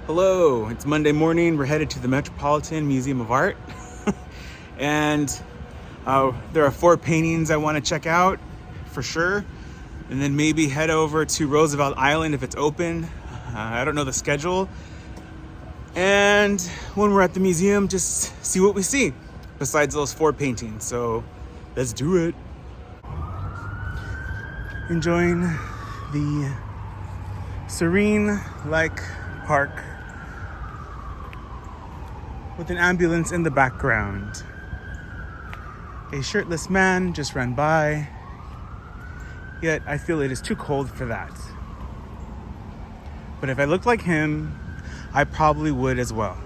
Hello, it's Monday morning. We're headed to the Metropolitan Museum of Art. and there are 4 paintings I want to check out for sure. And then maybe head over to Roosevelt Island if it's open. I don't know the schedule. And when we're at the museum, just see what we see besides those 4 paintings. So let's do it. Enjoying the serene like park with an ambulance in the background. A shirtless man just ran by, yet I feel it is too cold for that. But if I looked like him, I probably would as well.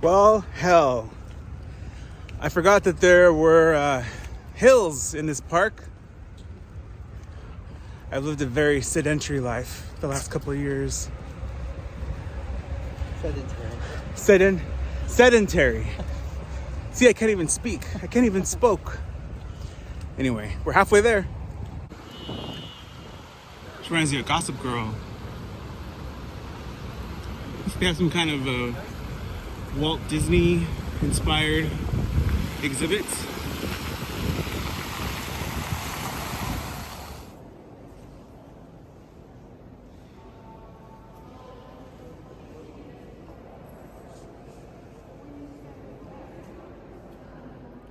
Well, hell. I forgot that there were hills in this park. I've lived a very sedentary life the last couple of years. Sedentary. See, I can't even speak. I can't even spoke. Anyway, we're halfway there. Which reminds me of Gossip Girl. They have some kind of Walt Disney inspired exhibits.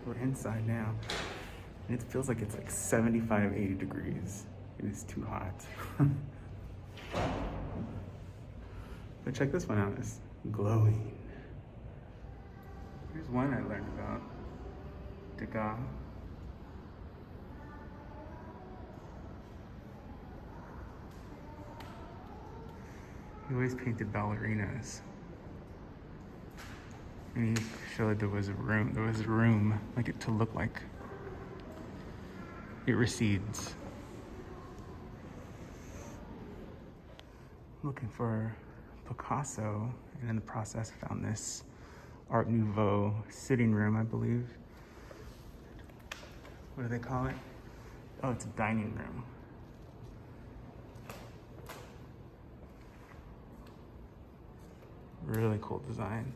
We're inside now, and it feels like it's like 75, 80 degrees. It is too hot. But check this one out, it's glowing. Here's one I learned about, Degas. He always painted ballerinas. And he showed there was a room like it to look like it recedes. Looking for Picasso, and in the process found this Art Nouveau sitting room, I believe. What do they call it? Oh, it's a dining room. Really cool design.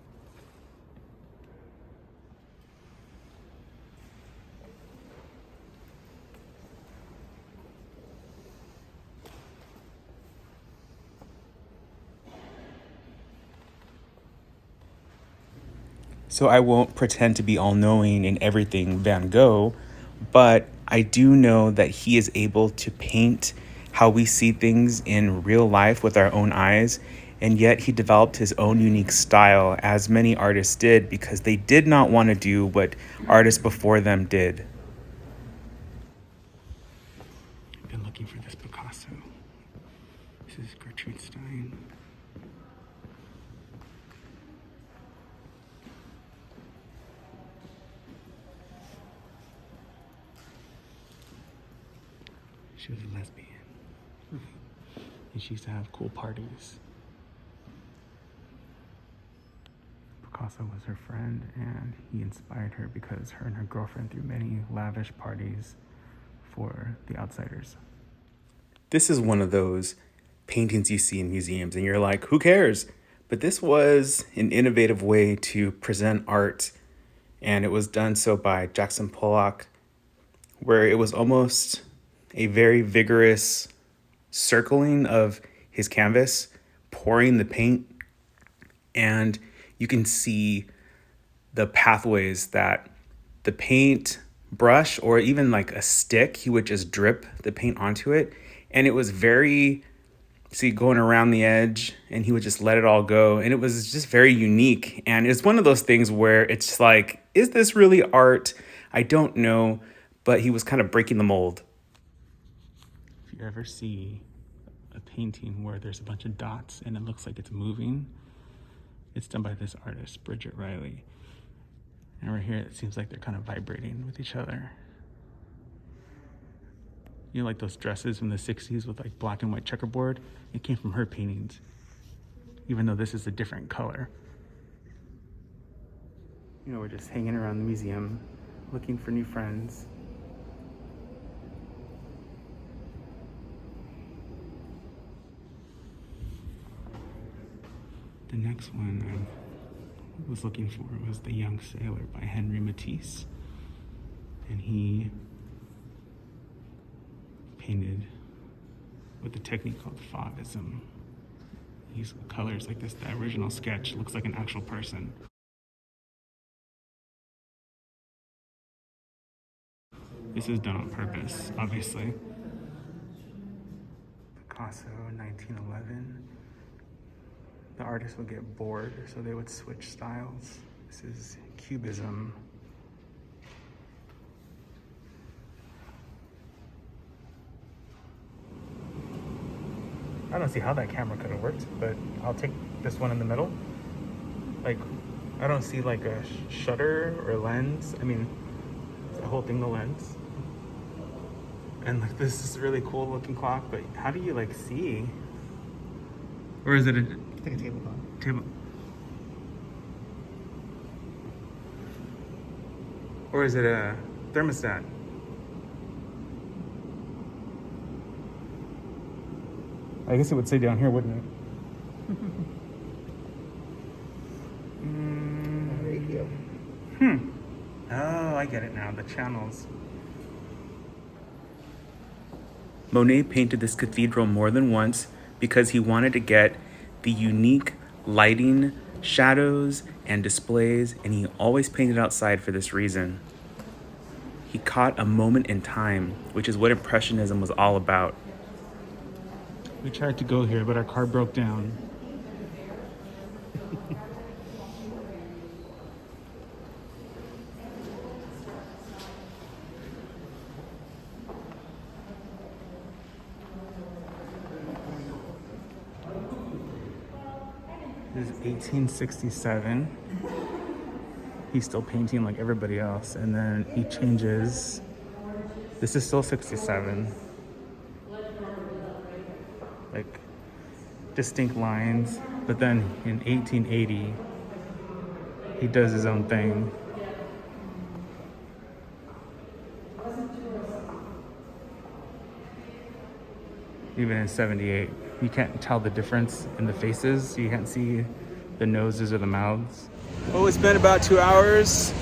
So I won't pretend to be all-knowing in everything Van Gogh, but I do know that he is able to paint how we see things in real life with our own eyes, and yet he developed his own unique style, as many artists did, because they did not want to do what artists before them did. I've been looking for this Picasso. This is Gertrude Stein. She was a lesbian. And she used to have cool parties. Picasso was her friend, and he inspired her because her and her girlfriend threw many lavish parties for the outsiders. This is one of those paintings you see in museums and you're like, who cares? But this was an innovative way to present art, and it was done so by Jackson Pollock, where it was almost a very vigorous circling of his canvas, pouring the paint, and you can see the pathways that the paint brush, or even like a stick, he would just drip the paint onto it. And it was very, see, going around the edge, and he would just let it all go. And it was just very unique. And it's one of those things where it's like, is this really art? I don't know, but he was kind of breaking the mold. If you ever see a painting where there's a bunch of dots and it looks like it's moving, it's done by this artist, Bridget Riley. And right here, it seems like they're kind of vibrating with each other. You know, like those dresses from the 60s with like black and white checkerboard? It came from her paintings, even though this is a different color. You know, we're just hanging around the museum, looking for new friends. The next one I was looking for was The Young Sailor by Henry Matisse. And he painted with a technique called fauvism. He used colors like this. The original sketch looks like an actual person. This is done on purpose, obviously. Picasso, 1911. The artist would get bored, so they would switch styles. This is Cubism. I don't see how that camera could have worked, but I'll take this one in the middle. Like, I don't see like a shutter or lens. I mean, the whole thing, the lens. And like, this is a really cool looking clock, but how do you like see? Or is it a... It's like a table clock. Table. Or is it a thermostat? I guess it would say down here, wouldn't it? Radio. Oh, I get it now. The channels. Monet painted this cathedral more than once because he wanted to get the unique lighting, shadows, and displays, and he always painted outside for this reason. He caught a moment in time, which is what Impressionism was all about. We tried to go here, but our car broke down. This is 1867. He's still painting like everybody else, and then he changes. This is still 67. Like distinct lines, but then in 1880 he does his own thing. Even in 78, you can't tell the difference in the faces. You can't see the noses or the mouths. Well, we spent about 2 hours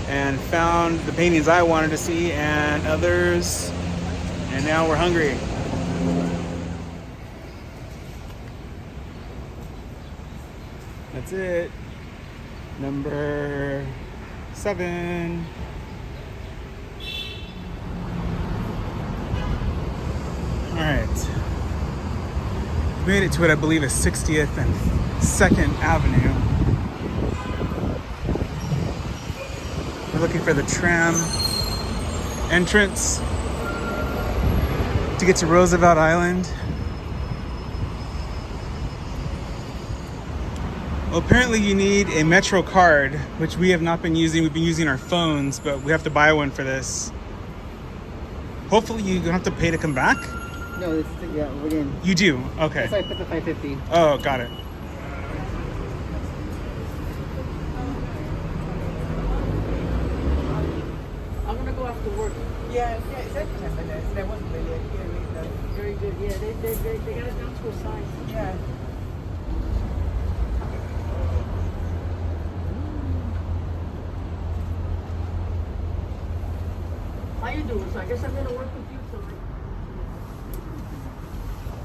and found the paintings I wanted to see and others, and now we're hungry. That's it. Number 7. All right. Made it to what I believe is 60th and 2nd Avenue. We're looking for the tram entrance to get to Roosevelt Island. Well, apparently you need a Metro card, which we have not been using. We've been using our phones, but we have to buy one for this. Hopefully you don't have to pay to come back. No, this is, yeah, we're in. You do? Okay. That's why I put the 550. Oh, got it. I'm gonna go after work. Yeah, it's that that wasn't really a Very good. Yeah, they got it down to a science. Yeah. How you doing? So I guess I'm gonna work with you tonight.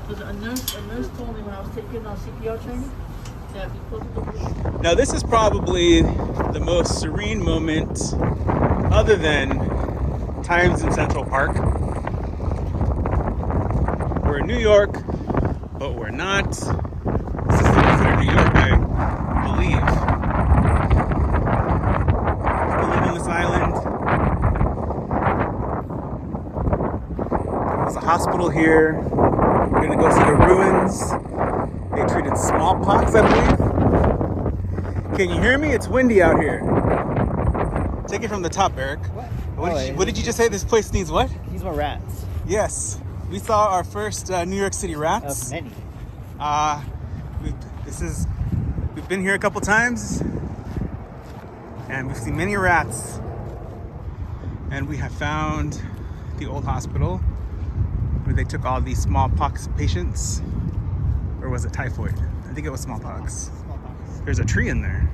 Because a nurse told me when I was taking CPR training that because of the Now, this is probably the most serene moment other than times in Central Park. We're in New York, but we're not. This is considered New York, I believe. We live on this island. There's a hospital here. We're gonna go see the ruins. They treated smallpox, I believe. Can you hear me? It's windy out here. Take it from the top, Eric. What did you just say? This place needs what? These were rats. Yes. We saw our first New York City rats. Of many. We've been here a couple times, and we've seen many rats. And we have found the old hospital where they took all these smallpox patients, or was it typhoid? I think it was smallpox. Smallpox. There's a tree in there.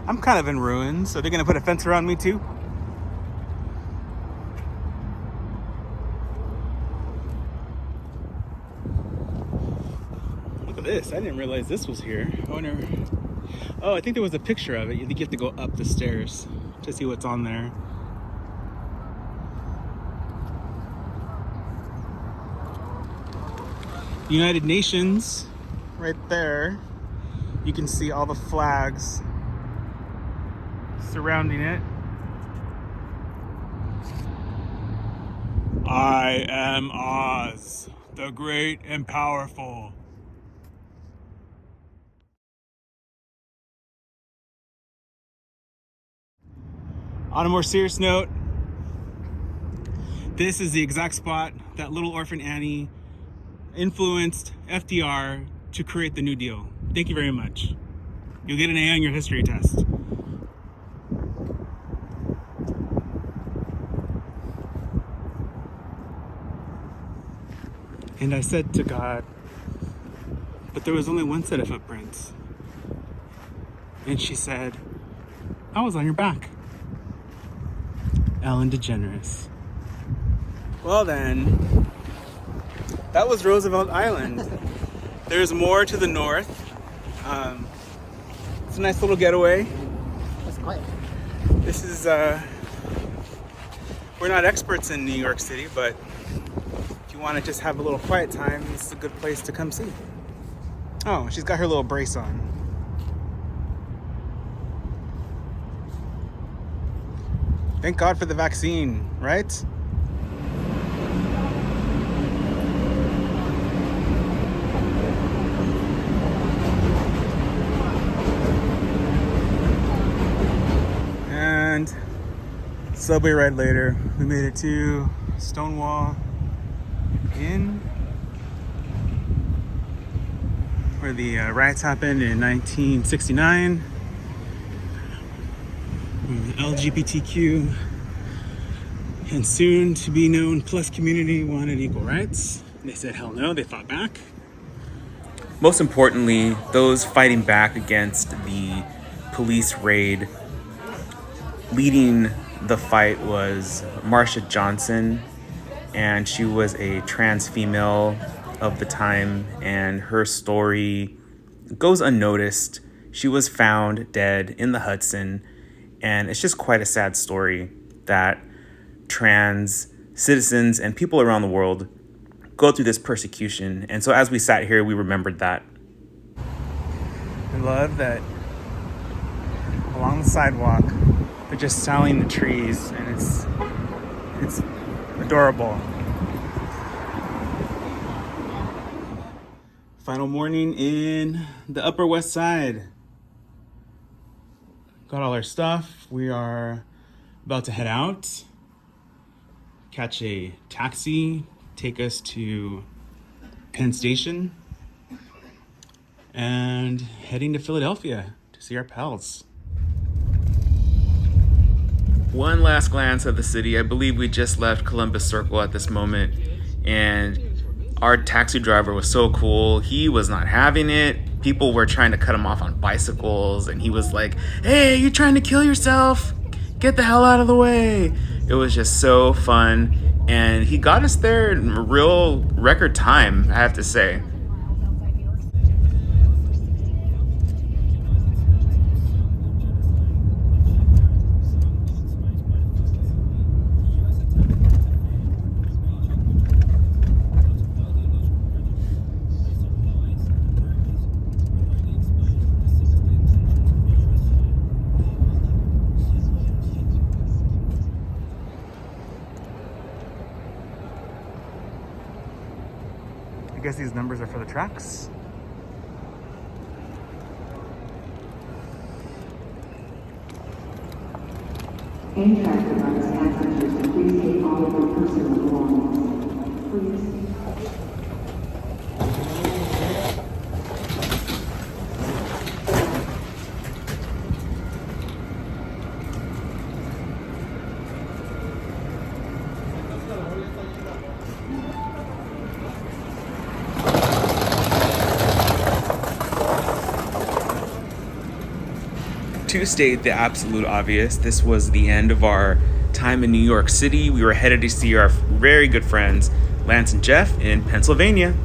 I'm kind of in ruins, so they're gonna put a fence around me too. Look at this. I didn't realize this was here. I wonder. Oh, I think there was a picture of it. You think you have to go up the stairs to see what's on there. United Nations, right there. You can see all the flags surrounding it. I am Oz, the great and powerful. On a more serious note, this is the exact spot that little orphan Annie influenced FDR to create the New Deal. Thank you very much. You'll get an A on your history test. And I said to God, but there was only one set of footprints. And she said, I was on your back. Ellen DeGeneres. Well then, that was Roosevelt Island. There's more to the north. It's a nice little getaway. That's quiet. This is, we're not experts in New York City, but if you want to just have a little quiet time, this is a good place to come see. Oh, she's got her little brace on. Thank God for the vaccine, right? And subway ride later, we made it to Stonewall Inn, where the riots happened in 1969. The LGBTQ and soon to be known plus community wanted equal rights. They said hell no, they fought back. Most importantly, those fighting back against the police raid, leading the fight was Marsha Johnson, and she was a trans female of the time, and her story goes unnoticed. She was found dead in the Hudson, and it's just quite a sad story that trans citizens and people around the world go through this persecution. And so as we sat here, we remembered that. I love that along the sidewalk, they're just selling the trees, and it's adorable. Final morning in the Upper West Side. Got all our stuff. We are about to head out, catch a taxi, take us to Penn Station, and heading to Philadelphia to see our pals. One last glance at the city. I believe we just left Columbus Circle at this moment, and our taxi driver was so cool. He was not having it. People were trying to cut him off on bicycles, and he was like, hey, you trying to kill yourself? Get the hell out of the way. It was just so fun, and he got us there in a real record time, I have to say. I guess these numbers are for the tracks. Amtrak provides passengers to please take all of your personal belongings. Please. To state the absolute obvious, this was the end of our time in New York City. We were headed to see our very good friends, Lance and Jeff, in Pennsylvania.